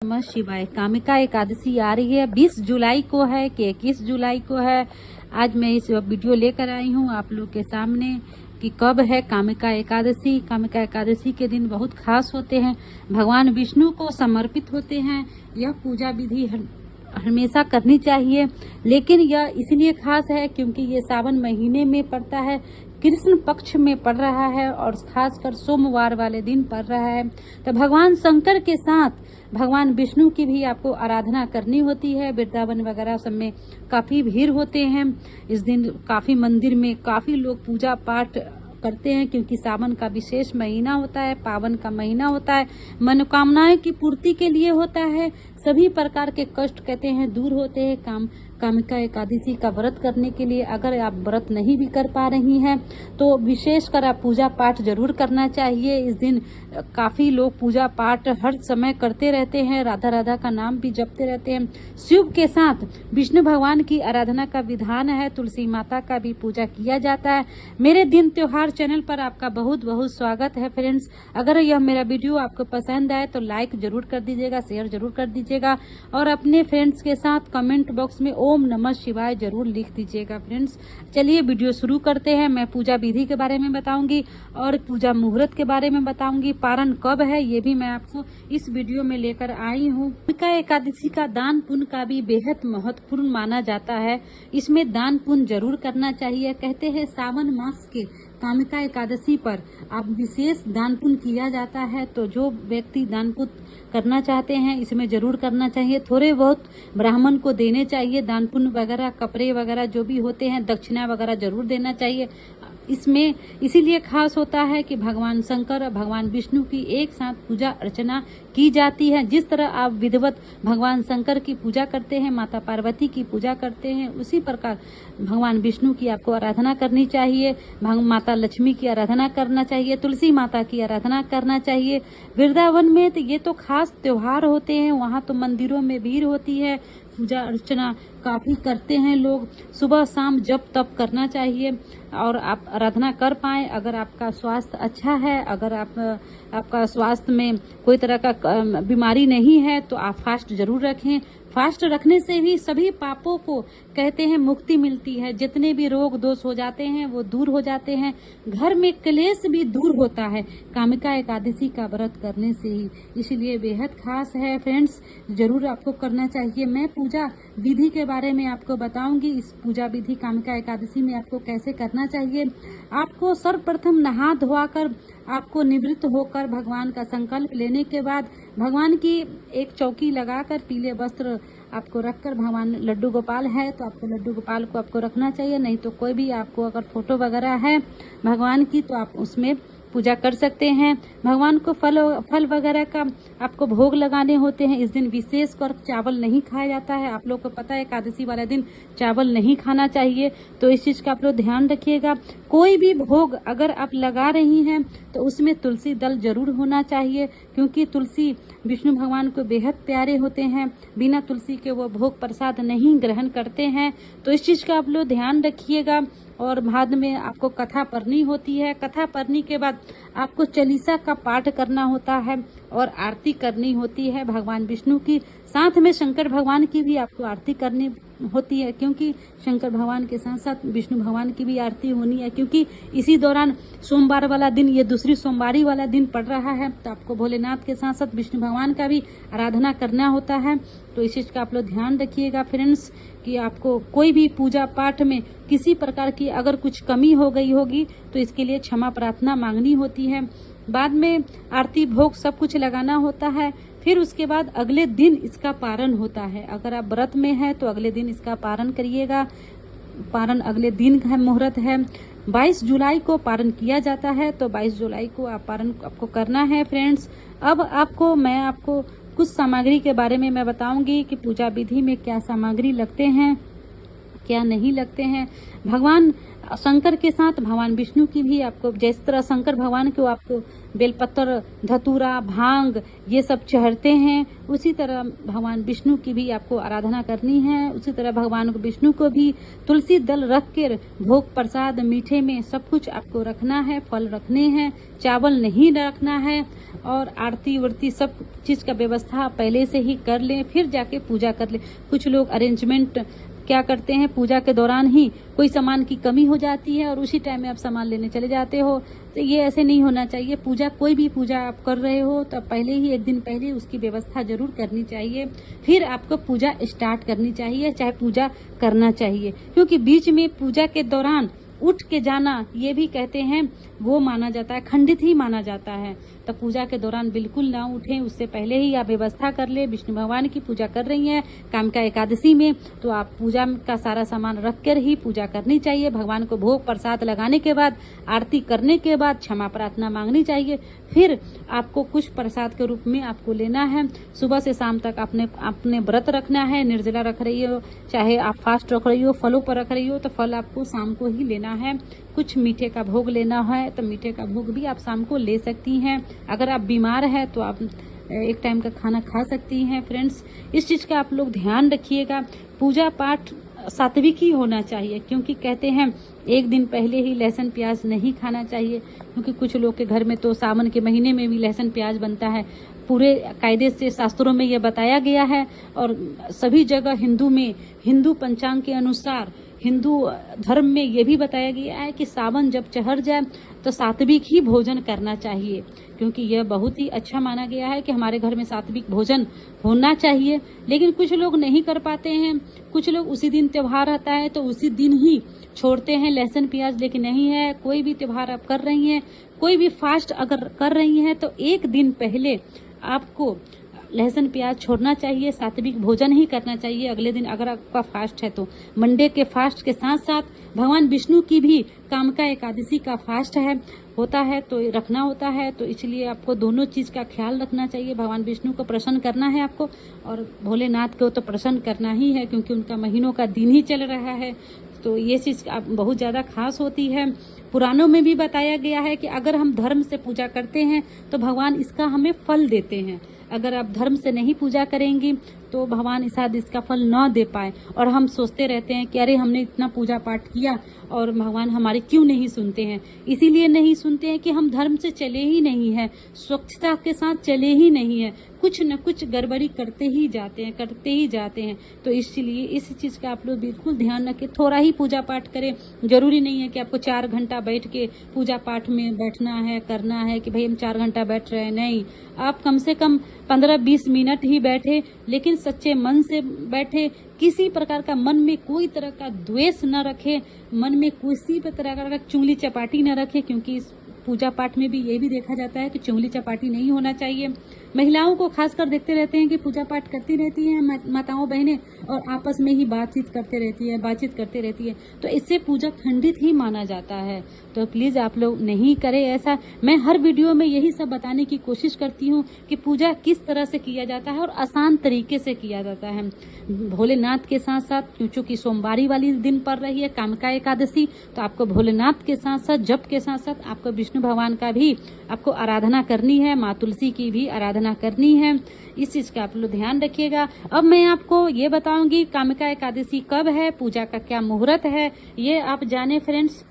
नमः शिवाय। कामिका एकादशी आ रही है, 20 जुलाई को है कि 21 जुलाई को है। आज मैं इस वीडियो लेकर आई हूँ आप लोग के सामने कि कब है कामिका एकादशी। कामिका एकादशी के दिन बहुत खास होते हैं, भगवान विष्णु को समर्पित होते हैं। यह पूजा विधि हमेशा करनी चाहिए, लेकिन यह इसलिए खास है क्योंकि ये सावन महीने में पड़ता है, कृष्ण पक्ष में पड़ रहा है और खासकर सोमवार वाले दिन पड़ रहा है। तो भगवान शंकर के साथ भगवान विष्णु की भी आपको आराधना करनी होती है। वृंदावन वगैरह सब में काफी भीड़ होते हैं इस दिन, काफी मंदिर में काफी लोग पूजा पाठ करते हैं क्योंकि सावन का विशेष महीना होता है, पावन का महीना होता है, मनोकामनाएं की पूर्ति के लिए होता है। सभी प्रकार के कष्ट कहते हैं दूर होते हैं कामिका एकादशी का व्रत करने के लिए। अगर आप व्रत नहीं भी कर पा रही हैं तो विशेषकर आप पूजा पाठ जरूर करना चाहिए। इस दिन काफी लोग पूजा पाठ हर समय करते रहते हैं, राधा राधा का नाम भी जपते रहते हैं। शिव के साथ विष्णु भगवान की आराधना का विधान है, तुलसी माता का भी पूजा किया जाता है। मेरे दिन त्योहार चैनल पर आपका बहुत बहुत स्वागत है फ्रेंड्स। अगर यह मेरा वीडियो आपको पसंद आए तो लाइक जरूर कर दीजिएगा, शेयर जरूर कर दीजिएगा और अपने फ्रेंड्स के साथ कमेंट बॉक्स में ओम नमः शिवाय जरूर लिख दीजिएगा फ्रेंड्स। चलिए वीडियो शुरू करते हैं। मैं पूजा विधि के बारे में बताऊंगी और पूजा मुहूर्त के बारे में बताऊंगी, पारण कब है ये भी मैं आपको इस वीडियो में लेकर आई हूँ। कामिका एकादशी का दान पुण्य का भी बेहद महत्वपूर्ण माना जाता है, इसमें दान पुण्य जरूर करना चाहिए। कहते हैं सावन मास के कामिका एकादशी पर आप विशेष दान पुण्य किया जाता है, तो जो व्यक्ति दान पुण्य करना चाहते हैं इसमें जरूर करना चाहिए। थोड़े बहुत ब्राह्मण को देने चाहिए, दान पुण्य वगैरह कपड़े वगैरह जो भी होते हैं, दक्षिणा वगैरह जरूर देना चाहिए। इसमें इसीलिए खास होता है कि भगवान शंकर और भगवान विष्णु की एक साथ पूजा अर्चना की जाती है। जिस तरह आप विधिवत भगवान शंकर की पूजा करते हैं, माता पार्वती की पूजा करते हैं, उसी प्रकार भगवान विष्णु की आपको आराधना करनी चाहिए, माता लक्ष्मी की आराधना करना चाहिए, तुलसी माता की आराधना करना चाहिए। वृंदावन में तो ये तो खास त्योहार होते हैं, वहाँ तो मंदिरों में भीड़ होती है, पूजा अर्चना काफी करते हैं लोग। सुबह शाम जप तप करना चाहिए और आप आराधना कर पाए। अगर आपका स्वास्थ्य अच्छा है, अगर आपका स्वास्थ्य में कोई तरह का बीमारी नहीं है तो आप फास्ट जरूर रखें। फास्ट रखने से भी सभी पापों को कहते हैं मुक्ति मिलती है, जितने भी रोग दोष हो जाते हैं वो दूर हो जाते हैं, घर में क्लेश भी दूर होता है कामिका एकादशी का व्रत करने से ही। इसलिए बेहद खास है फ्रेंड्स, जरूर आपको करना चाहिए। मैं पूजा विधि के बारे में आपको बताऊंगी। इस पूजा विधि कामिका एकादशी में आपको कैसे करना चाहिए। आपको सर्वप्रथम नहा धोकर आपको निवृत्त होकर भगवान का संकल्प लेने के बाद भगवान की एक चौकी लगाकर पीले वस्त्र आपको रखकर, भगवान लड्डू गोपाल है तो आपको लड्डू गोपाल को आपको रखना चाहिए, नहीं तो कोई भी आपको अगर फोटो वगैरह है भगवान की तो आप उसमें पूजा कर सकते हैं। भगवान को फल वगैरह का आपको भोग लगाने होते हैं। इस दिन विशेष कर चावल नहीं खाया जाता है। आप लोग को पता है एकादशी वाले दिन चावल नहीं खाना चाहिए, तो इस चीज का आप लोग ध्यान रखिएगा। कोई भी भोग अगर आप लगा रही हैं तो उसमें तुलसी दल जरूर होना चाहिए, क्योंकि तुलसी विष्णु भगवान को बेहद प्यारे होते हैं। बिना तुलसी के वो भोग प्रसाद नहीं ग्रहण करते हैं, तो इस चीज का आप लोग ध्यान रखिएगा। और बाद में आपको कथा पढ़नी होती है। कथा पढ़ने के बाद आपको चालीसा का पाठ करना होता है और आरती करनी होती है भगवान विष्णु की। साथ में शंकर भगवान की भी आपको आरती करनी होती है, क्योंकि शंकर भगवान के साथ साथ विष्णु भगवान की भी आरती होनी है, क्योंकि इसी दौरान सोमवार वाला दिन, ये दूसरी सोमवारी वाला दिन पड़ रहा है, तो आपको भोलेनाथ के साथ साथ विष्णु भगवान का भी आराधना करना होता है। तो इस चीज का आप लोग ध्यान रखिएगा फ्रेंड्स कि आपको कोई भी पूजा पाठ में किसी प्रकार की अगर कुछ कमी हो गई होगी तो इसके लिए क्षमा प्रार्थना मांगनी होती है। बाद में आरती भोग सब कुछ लगाना होता है। फिर उसके बाद अगले दिन इसका पारण होता है। अगर आप व्रत में है तो अगले दिन इसका पारण करिएगा। पारण अगले दिन का मुहूर्त है, 22 जुलाई को पारण किया जाता है, तो 22 जुलाई को आप पारण आपको करना है फ्रेंड्स। अब मैं आपको कुछ सामग्री के बारे में मैं बताऊंगी कि पूजा विधि में क्या सामग्री लगते हैं, क्या नहीं लगते हैं। भगवान शंकर के साथ भगवान विष्णु की भी आपको, जिस तरह शंकर भगवान को आपको बेलपत्र, धतूरा, भांग ये सब चढ़ते हैं, उसी तरह भगवान विष्णु की भी आपको आराधना करनी है। उसी तरह भगवान विष्णु को भी तुलसी दल रख कर भोग प्रसाद मीठे में सब कुछ आपको रखना है, फल रखने हैं, चावल नहीं रखना है, और आरती उरती सब चीज का व्यवस्था पहले से ही कर लें, फिर जाके पूजा कर लें। कुछ लोग अरेंजमेंट क्या करते हैं, पूजा के दौरान ही कोई सामान की कमी हो जाती है और उसी टाइम में आप सामान लेने चले जाते हो, तो ये ऐसे नहीं होना चाहिए। पूजा, कोई भी पूजा आप कर रहे हो तो पहले ही एक दिन पहले उसकी व्यवस्था जरूर करनी चाहिए, फिर आपको पूजा स्टार्ट करनी चाहिए, चाहे पूजा करना चाहिए। क्योंकि बीच में पूजा के दौरान उठ के जाना, ये भी कहते हैं वो माना जाता है, खंडित ही माना जाता है। तो पूजा के दौरान बिल्कुल ना उठें, उससे पहले ही आप व्यवस्था कर ले। विष्णु भगवान की पूजा कर रही हैं कामिका एकादशी में, तो आप पूजा का सारा सामान रख कर ही पूजा करनी चाहिए। भगवान को भोग प्रसाद लगाने के बाद, आरती करने के बाद क्षमा प्रार्थना मांगनी चाहिए। फिर आपको कुछ प्रसाद के रूप में आपको लेना है। सुबह से शाम तक अपने व्रत रखना है, निर्जला रख रही हो, चाहे आप फास्ट रख रही हो, फलों पर रख रही हो, तो फल आपको शाम को ही लेना है। कुछ मीठे का भोग लेना है तो मीठे का भोग भी आप शाम को ले सकती हैं। अगर आप बीमार है तो आप एक टाइम का खाना खा सकती हैं। फ्रेंड्स, इस चीज का आप लोग ध्यान रखिएगा। पूजा पाठ सात्विक ही होना चाहिए, क्योंकि कहते हैं एक दिन पहले ही लहसुन प्याज नहीं खाना चाहिए, क्योंकि कुछ लोग के घर में तो सावन के महीने में भी लहसुन प्याज बनता है। पूरे कायदे से शास्त्रों में यह बताया गया है, और सभी जगह हिंदू पंचांग के अनुसार, हिंदू धर्म में यह भी बताया गया है कि सावन जब चढ़ जाए तो सात्विक ही भोजन करना चाहिए, क्योंकि यह बहुत ही अच्छा माना गया है कि हमारे घर में सात्विक भोजन होना चाहिए। लेकिन कुछ लोग नहीं कर पाते हैं, कुछ लोग उसी दिन त्योहार रहता है तो उसी दिन ही छोड़ते हैं लहसुन प्याज। लेकिन नहीं है, कोई भी त्योहार आप कर रही हैं, कोई भी फास्ट अगर कर रही हैं, तो एक दिन पहले आपको लहसुन प्याज छोड़ना चाहिए, सात्विक भोजन ही करना चाहिए। अगले दिन अगर आपका फास्ट है तो मंडे के फास्ट के साथ साथ भगवान विष्णु की भी कामिका एकादशी का फास्ट होता है तो रखना होता है। तो इसलिए आपको दोनों चीज का ख्याल रखना चाहिए। भगवान विष्णु को प्रसन्न करना है आपको, और भोलेनाथ को तो प्रसन्न करना ही है, क्योंकि उनका महीनों का दिन ही चल रहा है। तो ये चीज बहुत ज्यादा खास होती है। पुराणों में भी बताया गया है कि अगर हम धर्म से पूजा करते हैं तो भगवान इसका हमें फल देते हैं। अगर आप धर्म से नहीं पूजा करेंगी तो भगवान शायद इसका फल न दे पाए, और हम सोचते रहते हैं कि अरे हमने इतना पूजा पाठ किया और भगवान हमारे क्यों नहीं सुनते हैं। इसीलिए नहीं सुनते हैं कि हम धर्म से चले ही नहीं है, स्वच्छता के साथ चले ही नहीं है, कुछ न कुछ गड़बड़ी करते ही जाते हैं। तो इसलिए इस चीज का आप लोग बिल्कुल ध्यान रखें, थोड़ा ही पूजा पाठ करें। जरूरी नहीं है कि आपको 4 घंटा बैठ के पूजा पाठ में बैठना है, करना है कि भाई हम 4 घंटा बैठ रहे हैं। नहीं, आप कम से कम 15-20 मिनट ही बैठे, लेकिन सच्चे मन से बैठे। किसी प्रकार का मन में कोई तरह का द्वेष न रखे, मन में किसी भी तरह का चुंगली चपाटी न रखे, क्योंकि इस पूजा पाठ में भी ये भी देखा जाता है कि चुंगली चपाटी नहीं होना चाहिए। महिलाओं को खासकर देखते रहते हैं कि पूजा पाठ करती रहती हैं माताओं बहनें, और आपस में ही बातचीत करते रहती है, तो इससे पूजा खंडित ही माना जाता है। तो प्लीज आप लोग नहीं करें ऐसा। मैं हर वीडियो में यही सब बताने की कोशिश करती हूँ कि पूजा किस तरह से किया जाता है और आसान तरीके से किया जाता है। भोलेनाथ के साथ साथ, क्योंकि सोमवारी वाली दिन पड़ रही है कामिका एकादशी, तो आपको भोलेनाथ के साथ साथ, जप के साथ साथ आपको विष्णु भगवान का भी आपको आराधना करनी है, माँ तुलसी की भी आराधना करनी है। इस चीज का आप लोग ध्यान रखिएगा। अब मैं आपको ये बताऊंगी कामिका एकादशी कब है, पूजा का क्या मुहूर्त है, ये आप जाने फ्रेंड्स।